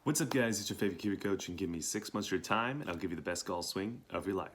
What's up, guys? It's your favorite Kiwi coach, and give me 6 months of your time, and I'll give you the best golf swing of your life.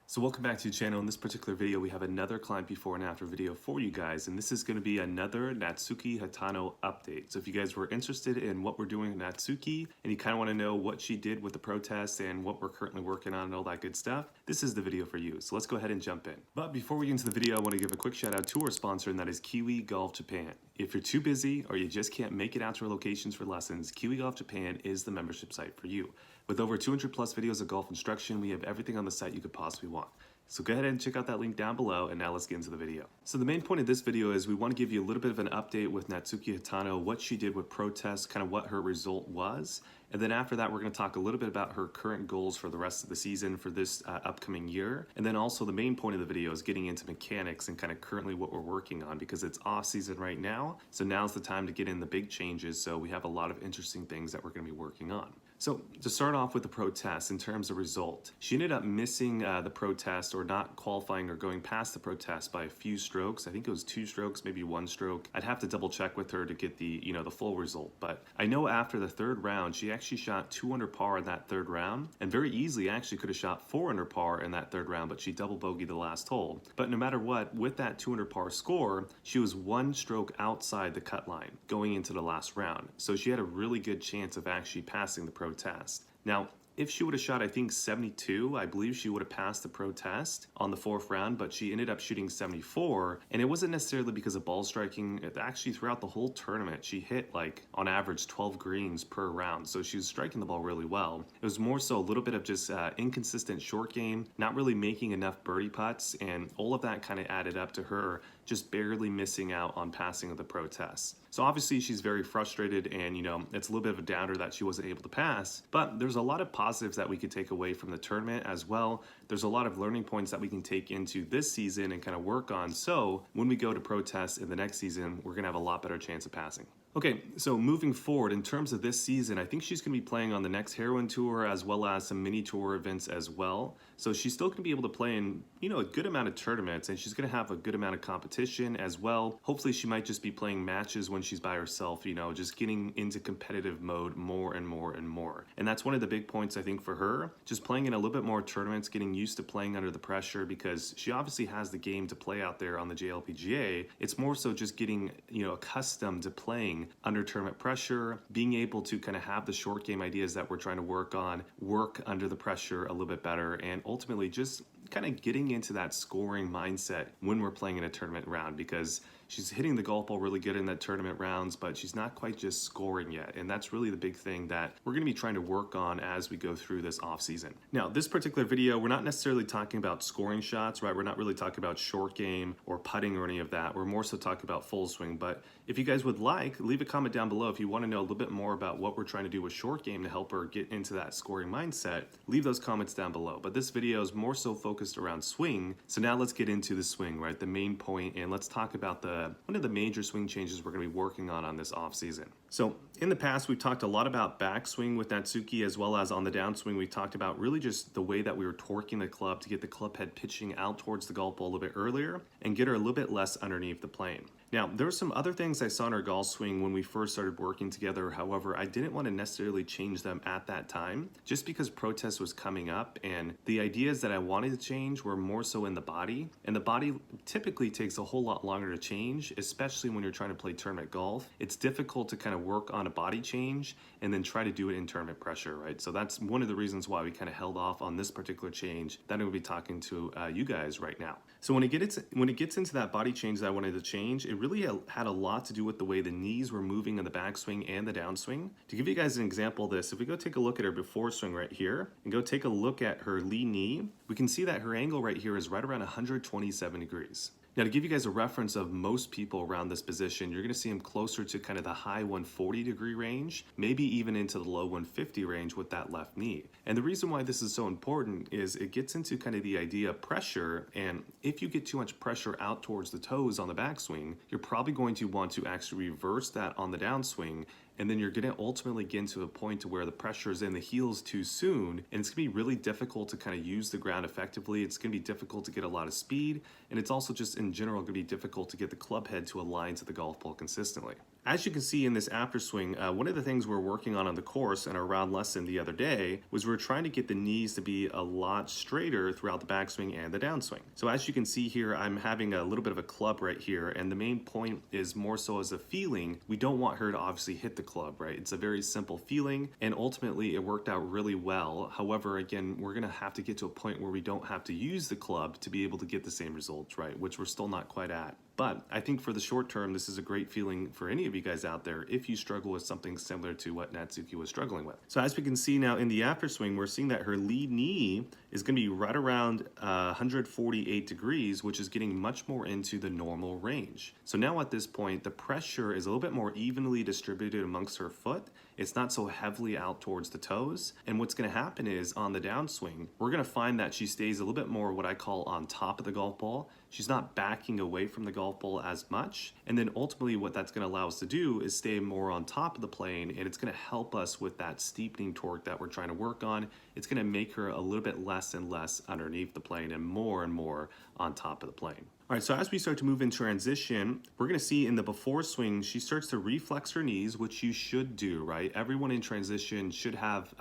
So welcome back to the channel. In this particular video, we have another client before and after video for you guys, and this is going to be another Natsuki Hatano update. So if you guys were interested in what we're doing with Natsuki, and you kind of want to know what she did with the protest and what we're currently working on and all that good stuff, this is the video for you. So let's go ahead and jump in. But before we get into the video, I want to give a quick shout out to our sponsor, and that is Kiwi Golf Japan. If you're too busy or you just can't make it out to our locations for lessons, Kiwi Golf Japan is the membership site for you. With over 200 plus videos of golf instruction, we have everything on the site you could possibly want. So go ahead and check out that link down below, and now let's get into the video. So the main point of this video is we want to give you a little bit of an update with Natsuki Hatano, what she did with protests, kind of what her result was. And then after that, we're going to talk a little bit about her current goals for the rest of the season for this upcoming year. And then also the main point of the video is getting into mechanics and kind of currently what we're working on, because it's off season right now. So now's the time to get in the big changes. So we have a lot of interesting things that we're going to be working on. So to start off with the protest in terms of result, she ended up missing the protest, or not qualifying or going past the protest by a few strokes. I think it was 2 strokes, maybe 1 stroke. I'd have to double check with her to get the the full result. But I know after the 3rd round, she actually shot 2 under par in that 3rd round, and very easily actually could have shot 4 under par in that 3rd round, but she double bogeyed the last hole. But no matter what, with that 2 under par score, she was 1 stroke outside the cut line going into the last round. So she had a really good chance of actually passing the protest. Now, if she would have shot, I think, 72, I believe she would have passed the protest on the 4th round, but she ended up shooting 74, and it wasn't necessarily because of ball striking. Actually, throughout the whole tournament, she hit, like, on average 12 greens per round, so she was striking the ball really well. It was more so a little bit of just inconsistent short game, not really making enough birdie putts, and all of that kind of added up to her just barely missing out on passing of the protest. So obviously she's very frustrated, and it's a little bit of a downer that she wasn't able to pass, but there's a lot of positives that we could take away from the tournament as well. There's a lot of learning points that we can take into this season and kind of work on, so when we go to protest in the next season, we're gonna have a lot better chance of passing. Okay, so moving forward, in terms of this season, I think she's going to be playing on the next Heroin Tour as well as some mini tour events as well. So she's still going to be able to play in, a good amount of tournaments, and she's going to have a good amount of competition as well. Hopefully she might just be playing matches when she's by herself, just getting into competitive mode more and more and more. And that's one of the big points, I think, for her, just playing in a little bit more tournaments, getting used to playing under the pressure, because she obviously has the game to play out there on the JLPGA. It's more so just getting, accustomed to playing under tournament pressure, being able to kind of have the short game ideas that we're trying to work on, work under the pressure a little bit better, and ultimately just kind of getting into that scoring mindset when we're playing in a tournament round, because she's hitting the golf ball really good in that tournament rounds, but she's not quite just scoring yet. And that's really the big thing that we're going to be trying to work on as we go through this off season. Now, this particular video, we're not necessarily talking about scoring shots, right? We're not really talking about short game or putting or any of that. We're more so talking about full swing. But if you guys would like, leave a comment down below if you want to know a little bit more about what we're trying to do with short game to help her get into that scoring mindset. Leave those comments down below. But this video is more so focused around swing. So now let's get into the swing, right? The main point, and let's talk about one of the major swing changes we're going to be working on this off season. So in the past, we've talked a lot about backswing with Natsuki, as well as on the downswing, we talked about really just the way that we were torquing the club to get the club head pitching out towards the golf ball a little bit earlier and get her a little bit less underneath the plane. Now, there were some other things I saw in her golf swing when we first started working together. However, I didn't want to necessarily change them at that time, just because protest was coming up, and the ideas that I wanted to change were more so in the body. And the body typically takes a whole lot longer to change, especially when you're trying to play tournament golf. It's difficult to kind of work on a body change and then try to do it in tournament pressure, right? So that's one of the reasons why we kind of held off on this particular change that I'm going to be talking to you guys right now. So when it gets into that body change that I wanted to change, it really had a lot to do with the way the knees were moving in the backswing and the downswing. To give you guys an example of this, if we go take a look at her before swing right here and go take a look at her lead knee, we can see that her angle right here is right around 127 degrees. Now, to give you guys a reference of most people around this position, you're going to see them closer to kind of the high 140 degree range, maybe even into the low 150 range with that left knee. And the reason why this is so important is it gets into kind of the idea of pressure, and if you get too much pressure out towards the toes on the backswing, you're probably going to want to actually reverse that on the downswing, and then you're going to ultimately get to a point to where the pressure is in the heels too soon, and it's going to be really difficult to kind of use the ground effectively. It's going to be difficult to get a lot of speed, and it's also just in general going to be difficult to get the club head to align to the golf ball consistently. As you can see in this after swing, one of the things we're working on the course in our round lesson the other day was we're trying to get the knees to be a lot straighter throughout the backswing and the downswing. So as you can see here, I'm having a little bit of a club right here, and the main point is more so as a feeling. We don't want her to obviously hit the club, right? It's a very simple feeling, and ultimately it worked out really well. However, again, we're gonna have to get to a point where we don't have to use the club to be able to get the same results, right? Which we're still not quite at. But I think for the short term, this is a great feeling for any of you guys out there if you struggle with something similar to what Natsuki was struggling with. So as we can see now in the after swing, we're seeing that her lead knee is going to be right around 148 degrees, which is getting much more into the normal range. So now at this point, the pressure is a little bit more evenly distributed amongst her foot. It's not so heavily out towards the toes. And what's going to happen is on the downswing, we're going to find that she stays a little bit more what I call on top of the golf ball. She's not backing away from the golf ball as much. And then ultimately what that's going to allow us to do is stay more on top of the plane, and it's going to help us with that steepening torque that we're trying to work on. It's going to make her a little bit less and less underneath the plane and more on top of the plane. All right, so as we start to move in transition, we're going to see in the before swing, she starts to reflex her knees, which you should do, right? Everyone in transition should have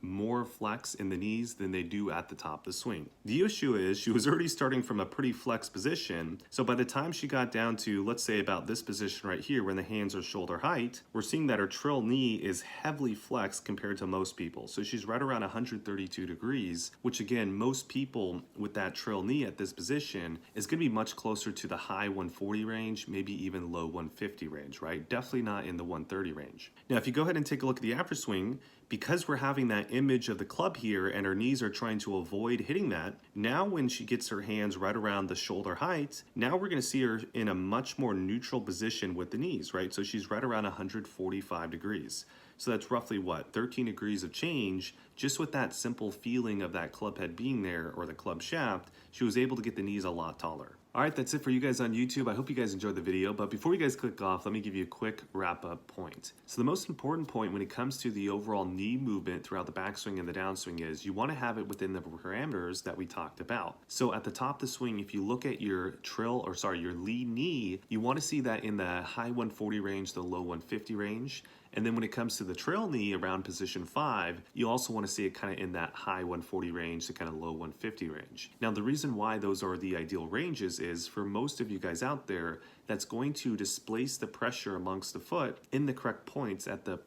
more flex in the knees than they do at the top of the swing. The issue is she was already starting from a pretty flexed position. So by the time she got down to, let's say about this position right here, when the hands are shoulder height, we're seeing that her trill knee is heavily flexed compared to most people. So she's right around 132 degrees, which again, most people with that trill knee at this position is going to be much closer to the high 140 range, maybe even low 150 range, right? Definitely not in the 130 range. Now, if you go ahead and take a look at the after swing, because we're having that image of the club here and her knees are trying to avoid hitting that, now when she gets her hands right around the shoulder height, now we're going to see her in a much more neutral position with the knees, right? So she's right around 145 degrees. So that's roughly what, 13 degrees of change. Just with that simple feeling of that club head being there, or the club shaft, she was able to get the knees a lot taller. All right, that's it for you guys on YouTube. I hope you guys enjoyed the video, but before you guys click off, let me give you a quick wrap-up point. So the most important point when it comes to the overall knee movement throughout the backswing and the downswing is you want to have it within the parameters that we talked about. So at the top of the swing, if you look at your your lead knee, you want to see that in the high 140 range, the low 150 range. And then when it comes to the trail knee around position 5, you also want to see it kind of in that high 140 range to kind of low 150 range. Now, the reason why those are the ideal ranges is for most of you guys out there, that's going to displace the pressure amongst the foot in the correct points at the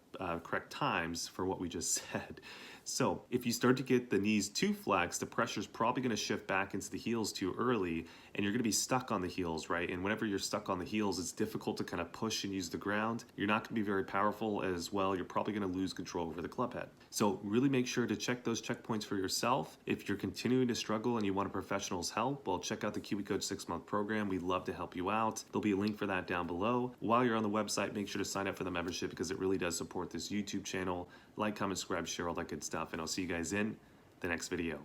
correct times for what we just said. So if you start to get the knees too flexed, the pressure is probably going to shift back into the heels too early, and you're going to be stuck on the heels, right? And whenever you're stuck on the heels, it's difficult to kind of push and use the ground. You're not going to be very powerful as well. You're probably going to lose control over the club head. So really make sure to check those checkpoints for yourself. If you're continuing to struggle and you want a professional's help, well, check out the Kiwi Coach 6-month program. We'd love to help you out. There'll be a link for that down below. While you're on the website, make sure to sign up for the membership because it really does support this YouTube channel. Like, comment, subscribe, share, all that good stuff, and I'll see you guys in the next video.